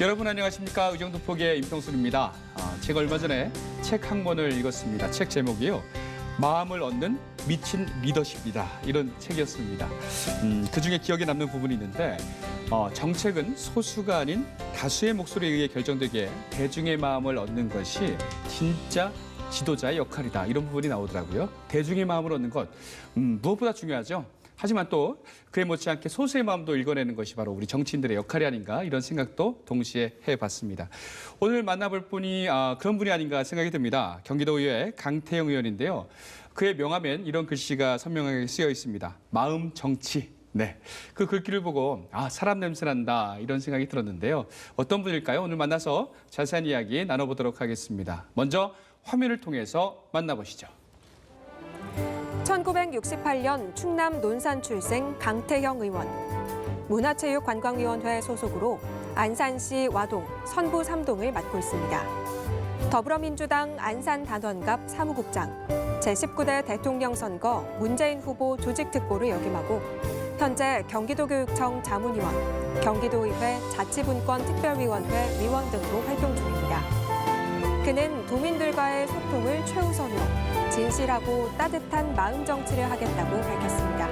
여러분 안녕하십니까? 의정도 포기의 임평순입니다. 제가 얼마 전에 책 한 권을 읽었습니다. 책 제목이요. 마음을 얻는 미친 리더십이다. 이런 책이었습니다. 그중에 기억에 남는 부분이 있는데 정책은 소수가 아닌 다수의 목소리에 의해 결정되게 대중의 마음을 얻는 것이 진짜 지도자의 역할이다. 이런 부분이 나오더라고요. 대중의 마음을 얻는 것 무엇보다 중요하죠. 하지만 또 그에 못지않게 소수의 마음도 읽어내는 것이 바로 우리 정치인들의 역할이 아닌가 이런 생각도 동시에 해봤습니다. 오늘 만나볼 분이 그런 분이 아닌가 생각이 듭니다. 경기도의회 강태영 의원인데요. 그의 명함엔 이런 글씨가 선명하게 쓰여 있습니다. 마음 정치. 네, 그 글귀를 보고 사람 냄새 난다 이런 생각이 들었는데요. 어떤 분일까요? 오늘 만나서 자세한 이야기 나눠보도록 하겠습니다. 먼저 화면을 통해서 만나보시죠. 1968년 충남 논산 출생 강태형 의원. 문화체육관광위원회 소속으로 안산시 와동, 선부 3동을 맡고 있습니다. 더불어민주당 안산단원갑 사무국장, 제19대 대통령 선거 문재인 후보 조직특보를 역임하고 현재 경기도교육청 자문위원, 경기도의회 자치분권특별위원회 위원 등으로 활동 중입니다. 그는 도민들과의 소통을 최우선으로 진실하고 따뜻한 마음 정치를 하겠다고 밝혔습니다.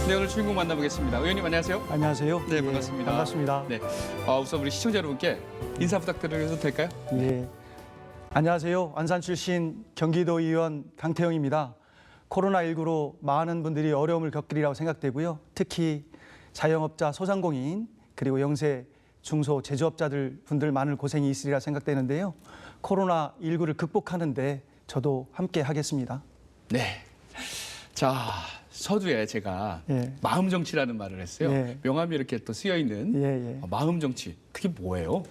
네, 오늘 주인공 만나보겠습니다. 의원님 안녕하세요. 안녕하세요. 네, 반갑습니다. 반갑습니다. 네, 우선 우리 시청자 여러분께 인사 부탁드려도 될까요? 예. 안녕하세요. 안산 출신 경기도의원 강태영입니다. 코로나19로 많은 분들이 어려움을 겪으리라고 생각되고요. 특히 자영업자, 소상공인, 그리고 영세, 중소, 제조업자들 많은 고생이 있으리라 생각되는데요. 코로나19를 극복하는데 저도 함께 하겠습니다. 네. 자, 서두에 제가 마음 정치라는 말을 했어요. 예. 명함이 이렇게 또 쓰여 있는 마음 정치. 그게 뭐예요?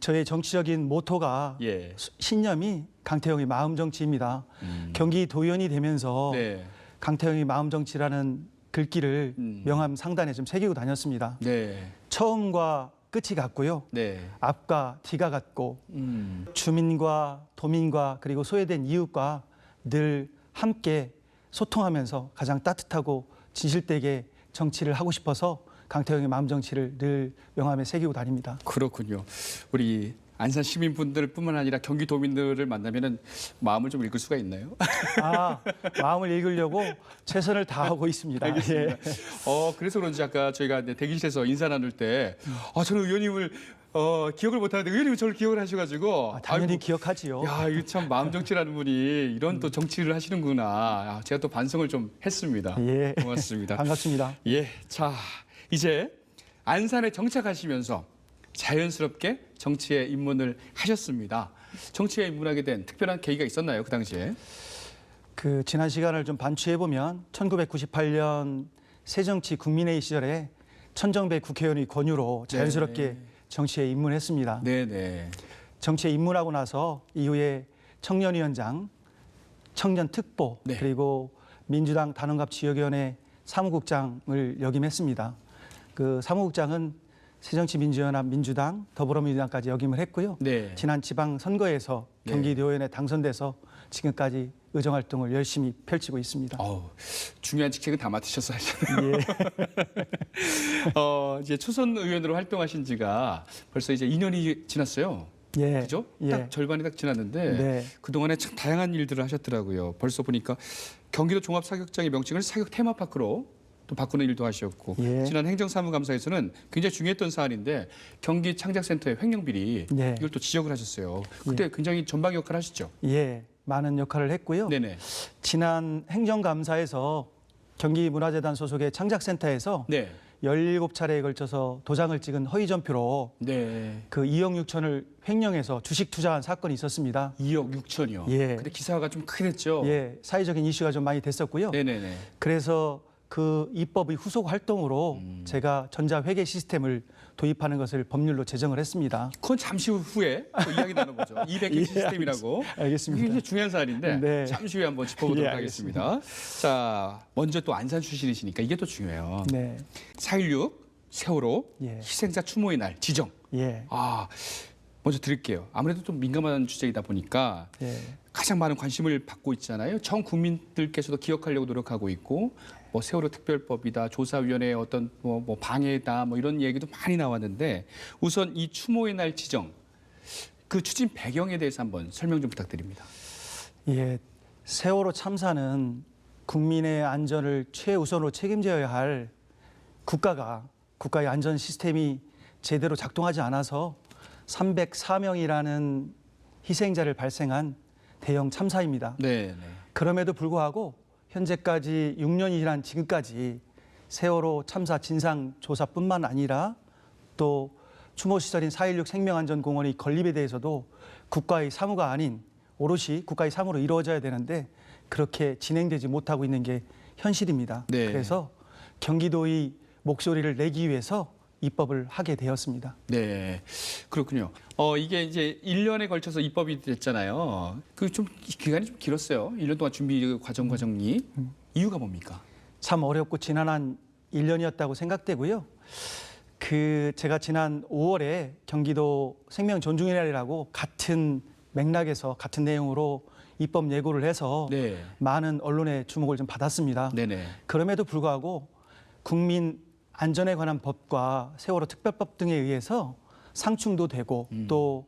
저의 정치적인 모토가 신념이 강태형의 마음 정치입니다. 경기도의원이 되면서 강태형의 마음 정치라는 글귀를 명함 상단에 좀 새기고 다녔습니다. 처음과 끝이 같고요. 앞과 뒤가 같고 주민과 도민과 그리고 소외된 이웃과 늘 함께 소통하면서 가장 따뜻하고 진실되게 정치를 하고 싶어서 강태형의 마음 정치를 늘 명함에 새기고 다닙니다. 그렇군요. 우리 안산 시민분들뿐만 아니라 경기도민들을 만나면은 마음을 좀 읽을 수가 있나요? 마음을 읽으려고 최선을 다하고 있습니다. 알겠습니다. 그래서 그런지 아까 저희가 대기실에서 인사 나눌 때 저는 의원님을 기억을 못하는데 의원님은 저를 기억을 하셔가지고 당연히 기억하지요. 야, 이거 참 마음 정치라는 분이 이런 또 정치를 하시는구나. 제가 또 반성을 좀 했습니다. 고맙습니다. 반갑습니다. 자 이제 안산에 정착하시면서 자연스럽게 정치에 입문을 하셨습니다. 정치에 입문하게 된 특별한 계기가 있었나요, 그 당시에? 지난 시간을 좀 반추해 보면 1998년 새정치 국민회의 시절에 천정배 국회의원의 권유로 자연스럽게 정치에 입문했습니다. 정치에 입문하고 나서 이후에 청년위원장, 청년특보 그리고 민주당 단원갑 지역위원회 사무국장을 역임했습니다. 그 사무국장은 새정치민주연합 민주당, 더불어민주당까지 역임을 했고요. 지난 지방선거에서 경기도의원에 당선돼서 지금까지 의정활동을 열심히 펼치고 있습니다. 중요한 직책은 다 맡으셨어요. 이제 초선 의원으로 활동하신 지가 벌써 이제 2년이 지났어요. 그죠? 딱 절반이 딱 지났는데 그동안에 참 다양한 일들을 하셨더라고요. 벌써 보니까 경기도 종합사격장의 명칭을 사격 테마파크로 또 바꾸는 일도 하셨고 지난 행정사무감사에서는 굉장히 중요했던 사안인데 경기 창작센터의 횡령비리 이걸 또 지적을 하셨어요. 그때 굉장히 전방 역할을 하셨죠? 많은 역할을 했고요. 지난 행정감사에서 경기문화재단 소속의 창작센터에서 17차례에 걸쳐서 도장을 찍은 허위전표로 그 2억 6천을 횡령해서 주식 투자한 사건이 있었습니다. 2억 6천이요? 근데 기사가 좀 크게 됐죠? 사회적인 이슈가 좀 많이 됐었고요. 그래서 그 입법의 후속 활동으로 제가 전자회계 시스템을 도입하는 것을 법률로 제정을 했습니다. 그건 잠시 후에 또 이야기 나눠보죠. 200개 시스템이라고. 알겠습니다. 이게 중요한 사안인데 잠시 후에 한번 짚어보도록 하겠습니다. 자, 먼저 또 안산 출신이시니까 이게 또 중요해요. 4.16 세월호 희생자 추모의 날 지정. 먼저 드릴게요. 아무래도 좀 민감한 주제이다 보니까 가장 많은 관심을 받고 있잖아요. 전 국민들께서도 기억하려고 노력하고 있고 뭐 세월호 특별법이다, 조사위원회의 어떤 뭐 방해다, 뭐 이런 얘기도 많이 나왔는데 우선 이 추모의 날 지정 그 추진 배경에 대해서 한번 설명 좀 부탁드립니다. 예, 세월호 참사는 국민의 안전을 최우선으로 책임져야 할 국가의 안전 시스템이 제대로 작동하지 않아서 304명이라는 희생자를 발생한 대형 참사입니다. 네. 그럼에도 불구하고 현재까지 6년이 지난 지금까지 세월호 참사 진상 조사뿐만 아니라 또 추모 시설인 4.16 생명안전공원의 건립에 대해서도 국가의 사무가 아닌 오롯이 국가의 사무로 이루어져야 되는데 그렇게 진행되지 못하고 있는 게 현실입니다. 네. 그래서 경기도의 목소리를 내기 위해서 입법을 하게 되었습니다. 네, 그렇군요. 이게 이제 1년에 걸쳐서 입법이 됐잖아요. 그 좀 기간이 좀 길었어요. 1년 동안 준비 과정이 이유가 뭡니까? 참 어렵고 지난한 1년이었다고 생각되고요. 제가 지난 5월에 경기도 생명존중의 날이라고 같은 맥락에서 같은 내용으로 입법 예고를 해서 네. 많은 언론의 주목을 좀 받았습니다. 네네. 그럼에도 불구하고 국민 안전에 관한 법과 세월호 특별법 등에 의해서 상충도 되고 또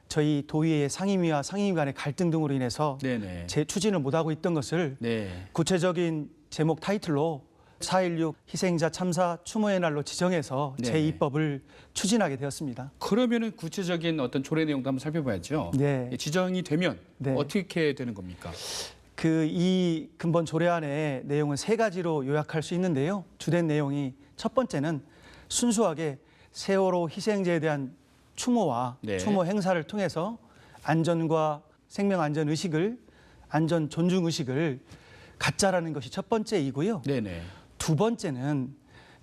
저희 도의회 상임위와 상임위 간의 갈등 등으로 인해서 네네. 제 추진을 못하고 있던 것을 네. 구체적인 제목 타이틀로 4.16 희생자 참사 추모의 날로 지정해서 네네. 제2법을 추진하게 되었습니다. 그러면은 구체적인 어떤 조례 내용도 한번 살펴봐야죠. 네. 지정이 되면 네. 어떻게 되는 겁니까? 이 근본 조례안의 내용은 3가지로 요약할 수 있는데요. 주된 내용이 첫 번째는 순수하게 세월호 희생자에 대한 추모와 네. 추모 행사를 통해서 안전과 생명 안전 의식을 안전 존중 의식을 갖자라는 것이 첫 번째이고요. 네네. 두 번째는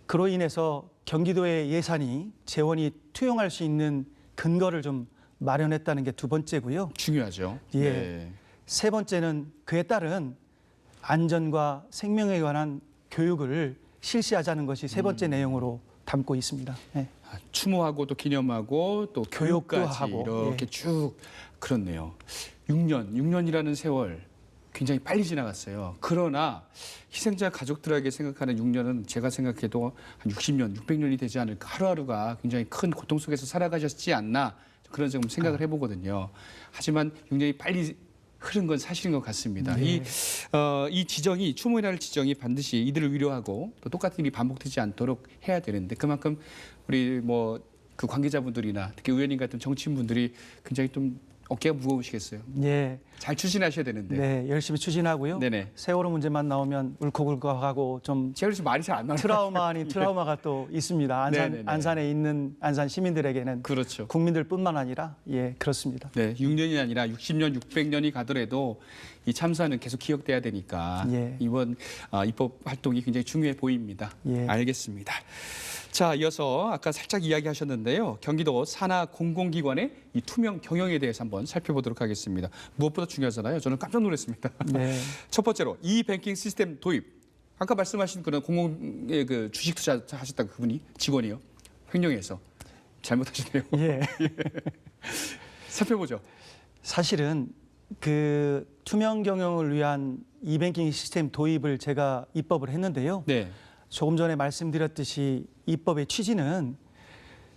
그로 인해서 경기도의 예산이 재원이 투영할 수 있는 근거를 좀 마련했다는 게 두 번째고요. 중요하죠. 예. 네. 세 번째는 그에 따른 안전과 생명에 관한 교육을 실시하자는 것이 세 번째 내용으로 담고 있습니다. 네. 추모하고 또 기념하고 또 교육도 교육까지 하고, 이렇게 예. 쭉 그렇네요. 6년이라는 세월 굉장히 빨리 지나갔어요. 그러나 희생자 가족들에게 생각하는 6년은 제가 생각해도 한 60년, 600년이 되지 않을까. 하루하루가 굉장히 큰 고통 속에서 살아가셨지 않나 그런 좀 생각을 해보거든요. 하지만 굉장히 빨리 흐른 건 사실인 것 같습니다. 네. 이 지정이 추모의 날 지정이 반드시 이들을 위로하고 또 똑같은 일이 반복되지 않도록 해야 되는데 그만큼 우리 뭐 그 관계자분들이나 특히 의원님 같은 정치인분들이 굉장히 좀 어깨가 무거우시겠어요. 예. 잘 추진하셔야 되는데. 네, 열심히 추진하고요. 네네. 세월호 문제만 나오면 울컥울컥하고 좀 제가 그래서 말이 잘 안 나와요. 트라우마 아닌 트라우마가 또 있습니다. 네네네. 안산에 있는 안산 시민들에게는 그렇죠. 국민들뿐만 아니라 예, 그렇습니다. 네, 6년이 아니라 60년, 600년이 가더라도 이 참사는 계속 기억돼야 되니까 예. 이번 입법 활동이 굉장히 중요해 보입니다. 예. 알겠습니다. 자, 이어서 아까 살짝 이야기하셨는데요. 경기도 산하 공공기관의 이 투명 경영에 대해서 한번 살펴보도록 하겠습니다. 무엇보다 중요하잖아요. 저는 깜짝 놀랐습니다. 네. 첫 번째로 이뱅킹 시스템 도입. 아까 말씀하신 그런 공공의 그 주식 투자 하셨다고 그분이 직원이요. 횡령해서 잘못하셨네요. 예. 살펴보죠. 사실은 그 투명 경영을 위한 이뱅킹 시스템 도입을 제가 입법을 했는데요. 네. 조금 전에 말씀드렸듯이 입법의 취지는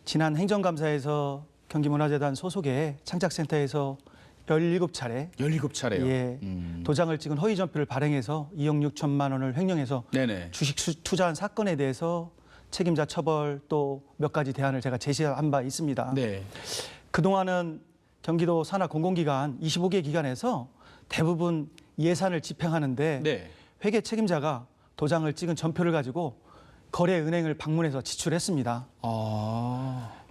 지난 행정감사에서 경기문화재단 소속의 창작센터에서 17차례 17차례요. 예, 도장을 찍은 허위 전표를 발행해서 2억 6천만 원을 횡령해서 네네. 주식 투자한 사건에 대해서 책임자 처벌 또 몇 가지 대안을 제가 제시한 바 있습니다. 네. 그동안은 경기도 산하 공공기관 25개 기관에서 대부분 예산을 집행하는데 네. 회계 책임자가 도장을 찍은 전표를 가지고 거래은행을 방문해서 지출했습니다.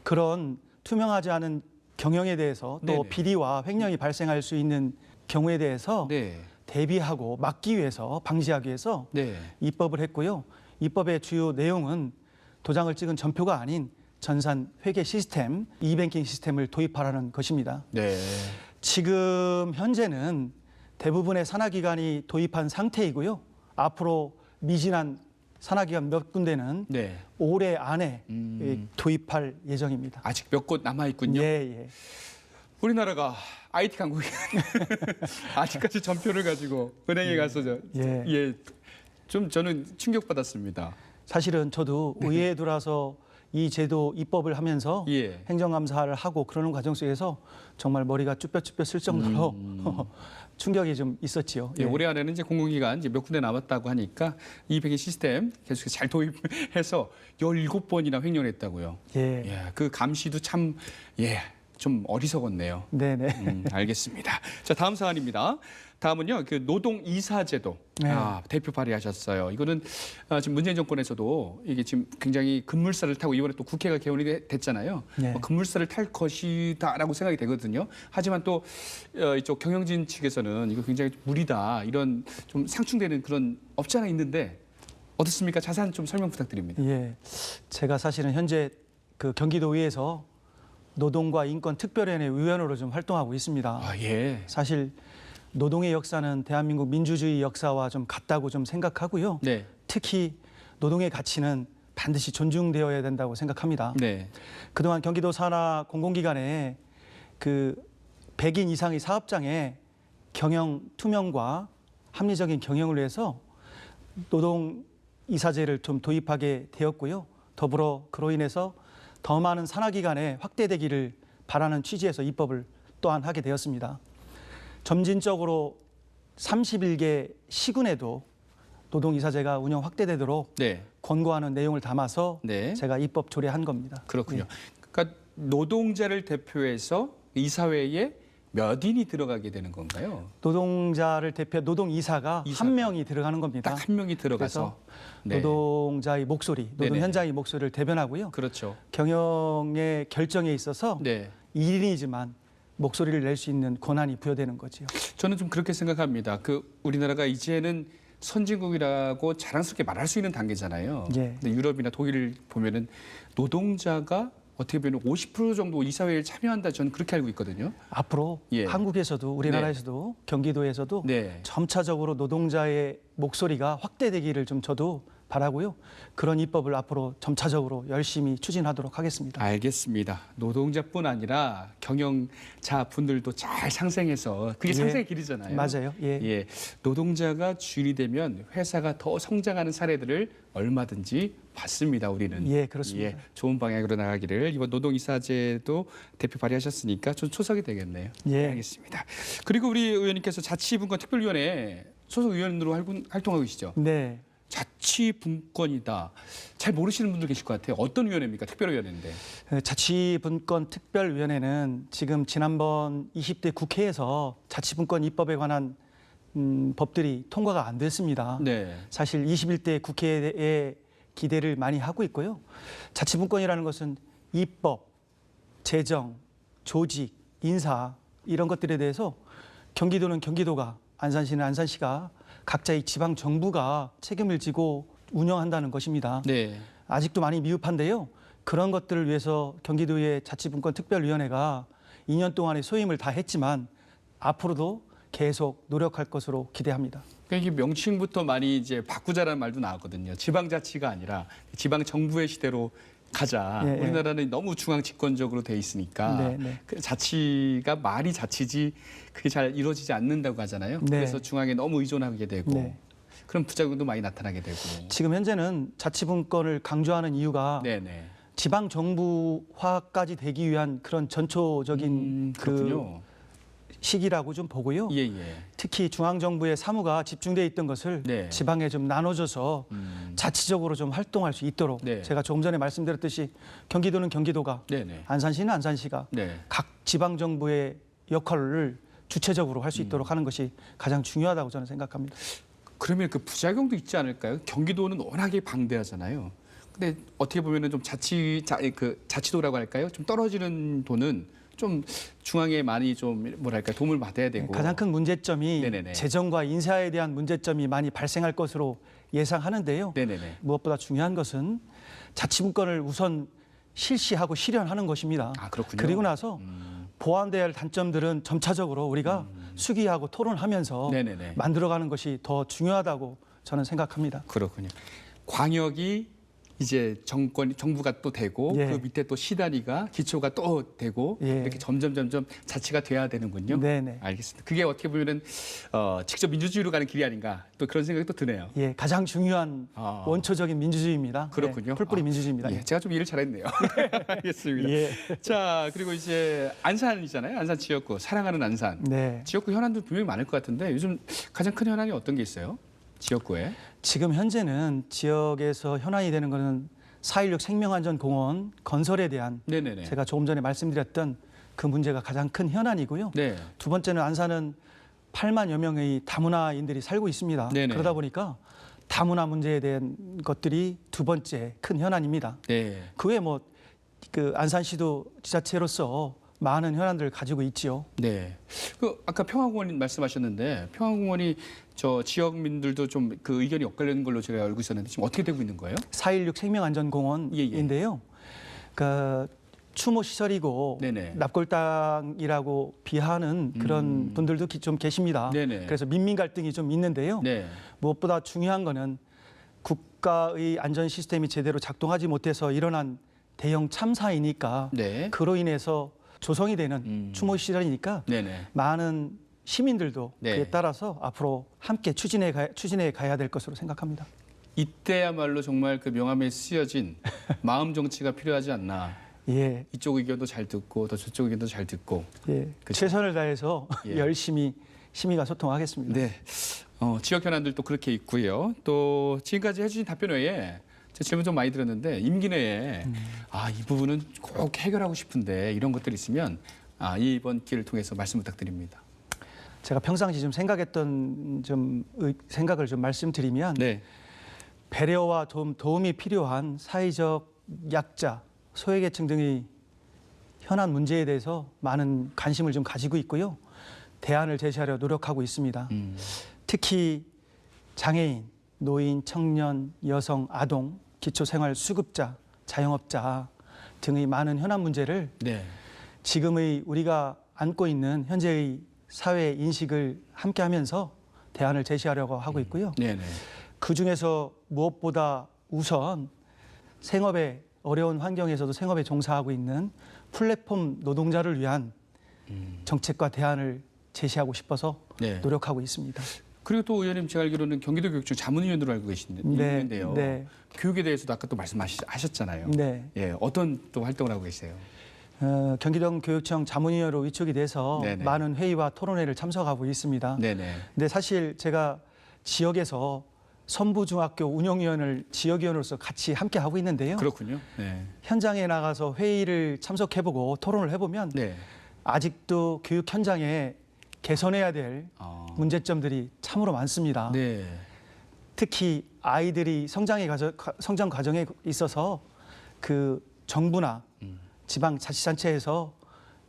그런 투명하지 않은 경영에 대해서 또 네네. 비리와 횡령이 발생할 수 있는 경우에 대해서 네. 대비하고 막기 위해서 방지하기 위해서 네. 입법을 했고요. 입법의 주요 내용은 도장을 찍은 전표가 아닌 전산 회계 시스템, 이뱅킹 시스템을 도입하라는 것입니다. 네. 지금 현재는 대부분의 산하기관이 도입한 상태이고요. 앞으로 미진한 산하기관 몇 군데는 네. 올해 안에 도입할 예정입니다. 아직 몇 곳 남아 있군요. 예, 예. 우리나라가 IT 강국이 아직까지 전표를 가지고 은행에 가서 예. 좀 저는 충격받았습니다. 사실은 저도 의회에 들어와서 이 제도 입법을 하면서 예. 행정감사를 하고 그러는 과정 속에서 정말 머리가 쭈뼛쭈뼛 쓸 정도로 충격이 좀 있었지요. 예, 올해 안에는 이제 공공기관 이제 몇 군데 남았다고 하니까 이 백인 시스템 계속해서 잘 도입해서 17번이나 횡령했다고요. 예. 예, 그 감시도 참 좀 어리석었네요. 네네. 알겠습니다. 자, 다음 사안입니다. 다음은요, 그 노동 이사제도 네. 대표 발의하셨어요. 이거는 지금 문재인 정권에서도 이게 지금 굉장히 급물살을 타고 이번에 또 국회가 개원이 됐잖아요. 네. 급물살을 탈 것이다라고 생각이 되거든요. 하지만 또 이쪽 경영진 측에서는 이거 굉장히 무리다 이런 좀 상충되는 그런 없지 않아 있는데 어떻습니까? 자세한 좀 설명 부탁드립니다. 예. 제가 사실은 현재 그 경기도의회에서 노동과 인권 특별위원회 위원으로 좀 활동하고 있습니다. 아, 예. 사실 노동의 역사는 대한민국 민주주의 역사와 좀 같다고 좀 생각하고요. 네. 특히 노동의 가치는 반드시 존중되어야 된다고 생각합니다. 네. 그동안 경기도 산하 공공기관에 그 100인 이상의 사업장에 경영 투명과 합리적인 경영을 위해서 노동 이사제를 좀 도입하게 되었고요. 더불어 그로 인해서 더 많은 산하기관에 확대되기를 바라는 취지에서 입법을 또한 하게 되었습니다. 점진적으로 31개 시군에도 노동이사제가 운영 확대되도록 네. 권고하는 내용을 담아서 네. 제가 입법 조례한 겁니다. 그렇군요. 그러니까 노동자를 대표해서 이사회에 몇 인이 들어가게 되는 건가요? 노동자를 대표 노동이사가 이사가. 한 명이 들어가는 겁니다. 딱 한 명이 들어가서. 네. 노동자의 목소리, 노동 네네. 현장의 목소리를 대변하고요. 그렇죠. 경영의 결정에 있어서 네. 1인이지만 목소리를 낼 수 있는 권한이 부여되는 거지요. 저는 좀 그렇게 생각합니다. 그 우리나라가 이제는 선진국이라고 자랑스럽게 말할 수 있는 단계잖아요. 예. 근데 유럽이나 독일을 보면은 노동자가 어떻게 보면 50% 정도 이사회에 참여한다 저는 그렇게 알고 있거든요. 앞으로 예. 한국에서도 우리나라에서도 경기도에서도 네. 점차적으로 노동자의 목소리가 확대되기를 좀 저도 바라고요. 그런 입법을 앞으로 점차적으로 열심히 추진하도록 하겠습니다. 알겠습니다. 노동자뿐 아니라 경영자 분들도 잘 상생해서 그게 예. 상생의 길이잖아요. 맞아요. 예. 예, 노동자가 주인이 되면 회사가 더 성장하는 사례들을 얼마든지 봤습니다. 우리는. 예, 그렇습니다. 예, 좋은 방향으로 나가기를 이번 노동이사제도 대표 발의하셨으니까 좀 초석이 되겠네요. 예. 알겠습니다. 그리고 우리 의원님께서 자치분권 특별위원회 소속 의원으로 활동하고 계시죠. 네. 자치분권이다. 잘 모르시는 분들 계실 것 같아요. 어떤 위원회입니까? 특별위원회인데. 자치분권 특별위원회는 지금 지난번 20대 국회에서 자치분권 입법에 관한 법들이 통과가 안 됐습니다. 네. 사실 21대 국회에 기대를 많이 하고 있고요. 자치분권이라는 것은 입법, 재정, 조직, 인사 이런 것들에 대해서 경기도는 경기도가, 안산시는 안산시가 각자의 지방 정부가 책임을 지고 운영한다는 것입니다. 네. 아직도 많이 미흡한데요. 그런 것들을 위해서 경기도의 자치분권 특별위원회가 2년 동안의 소임을 다 했지만 앞으로도 계속 노력할 것으로 기대합니다. 그러니까 이게 명칭부터 많이 이제 바꾸자라는 말도 나왔거든요. 지방자치가 아니라 지방 정부의 시대로 가자. 예, 예. 우리나라는 너무 중앙 집권적으로 돼 있으니까 네, 네. 그 자치가 말이 자치지 그게 잘 이루어지지 않는다고 하잖아요. 네. 그래서 중앙에 너무 의존하게 되고 네. 그런 부작용도 많이 나타나게 되고. 지금 현재는 자치분권을 강조하는 이유가 네네. 지방 정부화까지 되기 위한 그런 전초적인 그 그렇군요. 시기라고 좀 보고요. 예예. 특히 중앙 정부의 사무가 집중돼 있던 것을 네. 지방에 좀 나눠줘서 자치적으로 좀 활동할 수 있도록 네. 제가 조금 전에 말씀드렸듯이 경기도는 경기도가, 네네. 안산시는 안산시가 네. 각 지방 정부의 역할을 주체적으로 할 수 있도록 하는 것이 가장 중요하다고 저는 생각합니다. 그러면 그 부작용도 있지 않을까요? 경기도는 워낙에 방대하잖아요. 근데 어떻게 보면은 좀 자치도라고 할까요? 좀 떨어지는 도는 좀 중앙에 많이 좀 뭐랄까 도움을 받아야 되고. 가장 큰 문제점이 네네네. 재정과 인사에 대한 문제점이 많이 발생할 것으로 예상하는데요. 네네네. 무엇보다 중요한 것은 자치분권을 우선 실시하고 실현하는 것입니다. 아, 그렇군요. 그리고 나서 보완돼야 할 단점들은 점차적으로 우리가 수기하고 토론하면서 네네네. 만들어가는 것이 더 중요하다고 저는 생각합니다. 그렇군요. 광역이 이제 정부가 또 되고 예. 그 밑에 또 시단위가 기초가 또 되고 예. 이렇게 점점 자치가 돼야 되는군요. 네네. 알겠습니다. 그게 어떻게 보면은 직접 민주주의로 가는 길이 아닌가 또 그런 생각이 또 드네요. 예, 가장 중요한 아. 원초적인 민주주의입니다. 그렇군요. 예, 풀뿌리 민주주의입니다. 예, 제가 좀 일을 잘했네요. 알겠습니다. 예. 자, 그리고 이제 안산이잖아요. 안산 지역구, 사랑하는 안산. 네. 지역구 현안도 분명히 많을 것 같은데 요즘 가장 큰 현안이 어떤 게 있어요? 지역구에? 지금 현재는 지역에서 현안이 되는 것은 4.16 생명안전공원 건설에 대한 네네네. 제가 조금 전에 말씀드렸던 그 문제가 가장 큰 현안이고요. 네. 두 번째는 안산은 8만여 명의 다문화인들이 살고 있습니다. 네네. 그러다 보니까 다문화 문제에 대한 것들이 두 번째 큰 현안입니다. 네. 그 외에 그 안산시도 지자체로서 많은 현안들을 가지고 있지요. 네. 그 아까 평화공원 말씀하셨는데 평화공원이 저 지역민들도 좀 그 의견이 엇갈리는 걸로 제가 알고 있었는데 지금 어떻게 되고 있는 거예요? 4.16 생명안전공원인데요. 그 추모 시설이고 네네. 납골 땅이라고 비하하는 그런 분들도 좀 계십니다. 네네. 그래서 민민 갈등이 좀 있는데요. 네. 무엇보다 중요한 거는 국가의 안전 시스템이 제대로 작동하지 못해서 일어난 대형 참사이니까 네. 그로 인해서 조성이 되는 추모 시설이니까 네네. 많은 시민들도 네. 그에 따라서 앞으로 함께 추진해 가야 될 것으로 생각합니다. 이때야말로 정말 그 명함에 쓰여진 마음 정치가 필요하지 않나. 예, 이쪽 의견도 잘 듣고 또 저쪽 의견도 잘 듣고. 예, 그쵸. 최선을 다해서 예. 열심히 시민과 소통하겠습니다. 네. 지역 현안들도 그렇게 있고요. 또 지금까지 해주신 답변 외에 제 질문 좀 많이 들었는데 임기 내에 이 부분은 꼭 해결하고 싶은데 이런 것들이 있으면 이번 기회를 통해서 말씀 부탁드립니다. 제가 평상시 좀 생각했던 생각을 좀 말씀드리면 네. 배려와 도움이 필요한 사회적 약자, 소외계층 등의 현안 문제에 대해서 많은 관심을 좀 가지고 있고요. 대안을 제시하려 노력하고 있습니다. 특히 장애인, 노인, 청년, 여성, 아동, 기초생활수급자, 자영업자 등의 많은 현안 문제를 네. 지금의 우리가 안고 있는 현재의 사회 인식을 함께하면서 대안을 제시하려고 하고 있고요. 네네. 그 중에서 무엇보다 우선 생업의 어려운 환경에서도 생업에 종사하고 있는 플랫폼 노동자를 위한 정책과 대안을 제시하고 싶어서 네. 노력하고 있습니다. 그리고 또 의원님 제가 알기로는 경기도교육청 자문위원으로 알고 있는데요. 네. 교육에 대해서도 아까 또 말씀하셨잖아요. 네. 예, 어떤 또 활동을 하고 계세요? 경기도 교육청 자문위원으로 위촉이 돼서 네네. 많은 회의와 토론회를 참석하고 있습니다. 네네. 근데 사실 제가 지역에서 선부중학교 운영위원을 지역위원으로서 같이 함께 하고 있는데요. 그렇군요. 네. 현장에 나가서 회의를 참석해보고 토론을 해보면 네. 아직도 교육 현장에 개선해야 될 문제점들이 참으로 많습니다. 네. 특히 아이들이 성장 과정에 있어서 그 정부나 지방자치단체에서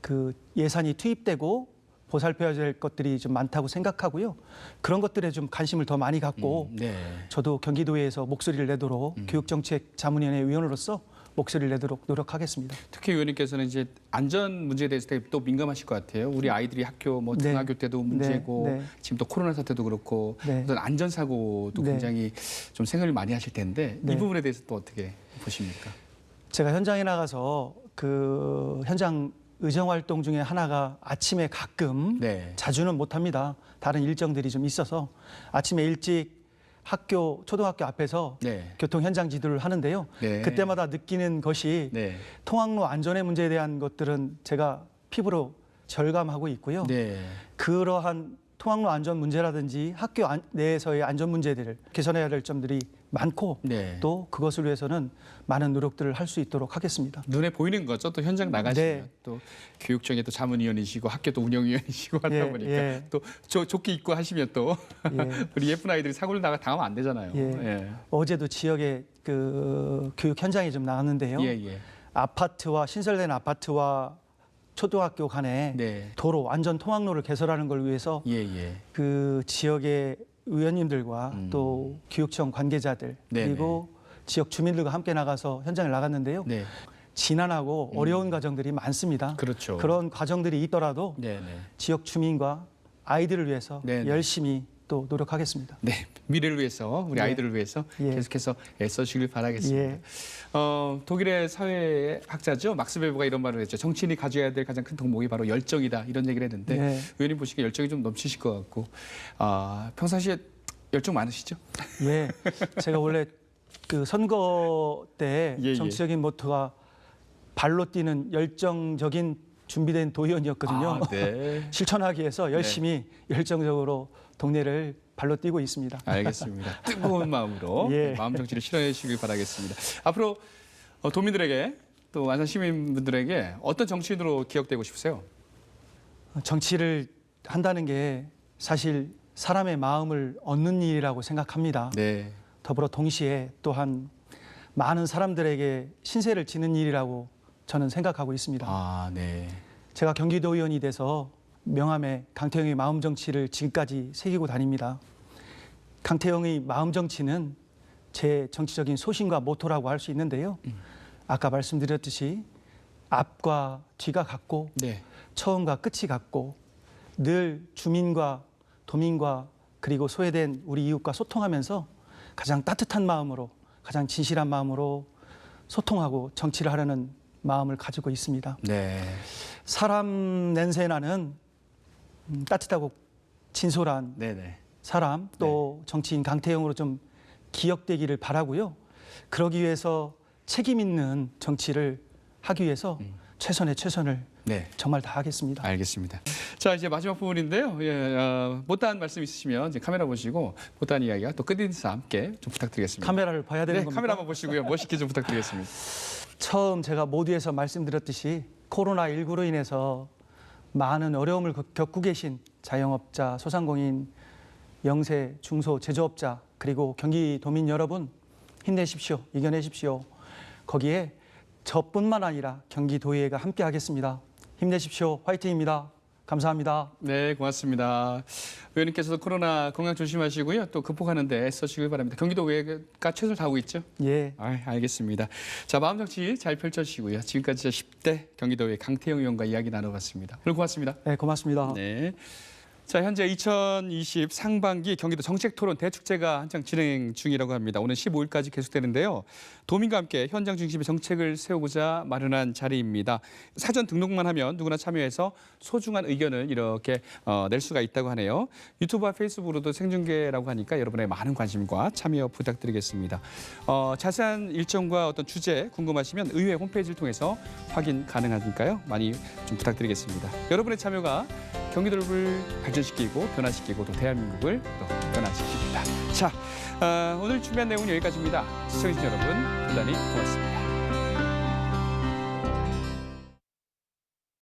그 예산이 투입되고 보살펴야 될 것들이 좀 많다고 생각하고요. 그런 것들에 좀 관심을 더 많이 갖고 네. 저도 경기도에서 목소리를 내도록 교육정책 자문위원회 위원으로서 목소리를 내도록 노력하겠습니다. 특히 의원님께서는 이제 안전 문제에 대해서 되게 또 민감하실 것 같아요. 우리 아이들이 학교 네. 중학교 때도 문제고 네. 지금 또 코로나 사태도 그렇고 네. 어떤 안전 사고도 네. 굉장히 좀 생각을 많이 하실 텐데 네. 이 부분에 대해서 또 어떻게 보십니까? 제가 현장에 나가서 그 현장 의정 활동 중에 하나가 아침에 가끔 네. 자주는 못합니다. 다른 일정들이 좀 있어서 아침에 일찍 초등학교 앞에서 네. 교통 현장 지도를 하는데요. 네. 그때마다 느끼는 것이 네. 통학로 안전의 문제에 대한 것들은 제가 피부로 절감하고 있고요. 네. 그러한 통학로 안전 문제라든지 학교 내에서의 안전 문제들을 개선해야 될 점들이 많고 네. 또 그것을 위해서는 많은 노력들을 할 수 있도록 하겠습니다. 눈에 보이는 거죠. 또 현장 나가시면 네. 또 교육청에 또 자문위원이시고 학교 또 운영위원이시고 하다 예, 보니까 예. 또 조끼 입고 하시면 또 예. 우리 예쁜 아이들이 사고를 당하면 안 되잖아요. 예. 어제도 지역에 그 교육 현장에 좀 나왔는데요. 예, 예. 아파트와 신설된 아파트와 초등학교 간에 네. 도로 안전 통학로를 개설하는 걸 위해서 예, 예. 그 지역의 의원님들과 또 교육청 관계자들 네네. 그리고 지역 주민들과 함께 나가서 현장을 나갔는데요. 네. 지난하고 어려운 과정들이 많습니다. 그렇죠. 그런 과정들이 있더라도 네, 네. 지역 주민과 아이들을 위해서 네네. 열심히 또 노력하겠습니다. 네, 미래를 위해서 우리 예. 아이들을 위해서 예. 계속해서 애써주길 바라겠습니다. 예. 독일의 사회학자죠 막스 웨버가 이런 말을 했죠. 정치인이 가져야 될 가장 큰 덕목이 바로 열정이다 이런 얘기를 했는데 예. 의원님 보시기에 열정이 좀 넘치실 것 같고 평상시에 열정 많으시죠? 예, 제가 원래 그 선거 때 예, 예. 정치적인 모토가 발로 뛰는 열정적인 준비된 도의원이었거든요. 네. 실천하기 위해서 열심히 열정적으로 동네를 발로 뛰고 있습니다. 알겠습니다. 뜨거운 마음으로 예. 마음 정치를 실현해 주시길 바라겠습니다. 앞으로 도민들에게 또 안산 시민분들에게 어떤 정치인으로 기억되고 싶으세요? 정치를 한다는 게 사실 사람의 마음을 얻는 일이라고 생각합니다. 네. 더불어 동시에 또한 많은 사람들에게 신세를 지는 일이라고 저는 생각하고 있습니다. 네. 제가 경기도의원이 돼서 명함에 강태형의 마음 정치를 지금까지 새기고 다닙니다. 강태형의 마음 정치는 제 정치적인 소신과 모토라고 할 수 있는데요. 아까 말씀드렸듯이 앞과 뒤가 같고 네. 처음과 끝이 같고 늘 주민과 도민과 그리고 소외된 우리 이웃과 소통하면서 가장 따뜻한 마음으로 가장 진실한 마음으로 소통하고 정치를 하려는 마음을 가지고 있습니다. 네. 사람 냄새 나는 따뜻하고 진솔한 네네. 사람 또 정치인 강태형으로 좀 기억되기를 바라고요. 그러기 위해서 책임 있는 정치를 하기 위해서 최선의 최선을 네. 정말 다하겠습니다. 알겠습니다. 자, 이제 마지막 부분인데요. 못다한 말씀 있으시면 이제 카메라 보시고 못다한 이야기가 또 끝인사 함께 좀 부탁드리겠습니다. 카메라를 봐야 되는 네, 겁니까? 카메라 한번 보시고요. 멋있게 좀 부탁드리겠습니다. 처음 제가 모두에서 말씀드렸듯이 코로나19로 인해서 많은 어려움을 겪고 계신 자영업자, 소상공인, 영세, 중소, 제조업자 그리고 경기도민 여러분 힘내십시오. 이겨내십시오. 거기에 저뿐만 아니라 경기도의회가 함께 하겠습니다. 힘내십시오. 화이팅입니다. 감사합니다. 네, 고맙습니다. 의원님께서도 코로나 건강 조심하시고요. 또 극복하는데 애써주길 바랍니다. 경기도의회가 최선을 다하고 있죠? 예. 알겠습니다. 자, 마음 정치 잘 펼쳐주시고요. 지금까지 10대 경기도의회 강태형 의원과 이야기 나눠봤습니다. 오늘 고맙습니다. 네, 고맙습니다. 네. 자, 현재 2020 상반기 경기도 정책토론 대축제가 한창 진행 중이라고 합니다. 오늘 15일까지 계속되는데요. 도민과 함께 현장 중심의 정책을 세우고자 마련한 자리입니다. 사전 등록만 하면 누구나 참여해서 소중한 의견을 이렇게 낼 수가 있다고 하네요. 유튜브와 페이스북으로도 생중계라고 하니까 여러분의 많은 관심과 참여 부탁드리겠습니다. 자세한 일정과 어떤 주제 궁금하시면 의회 홈페이지를 통해서 확인 가능하니까요. 많이 좀 부탁드리겠습니다. 여러분의 참여가 경기도를 발전시키고 변화시키고 또 대한민국을 또 변화시킵니다. 자, 오늘 준비한 내용은 여기까지입니다. 시청해주신 여러분 대단히 고맙습니다.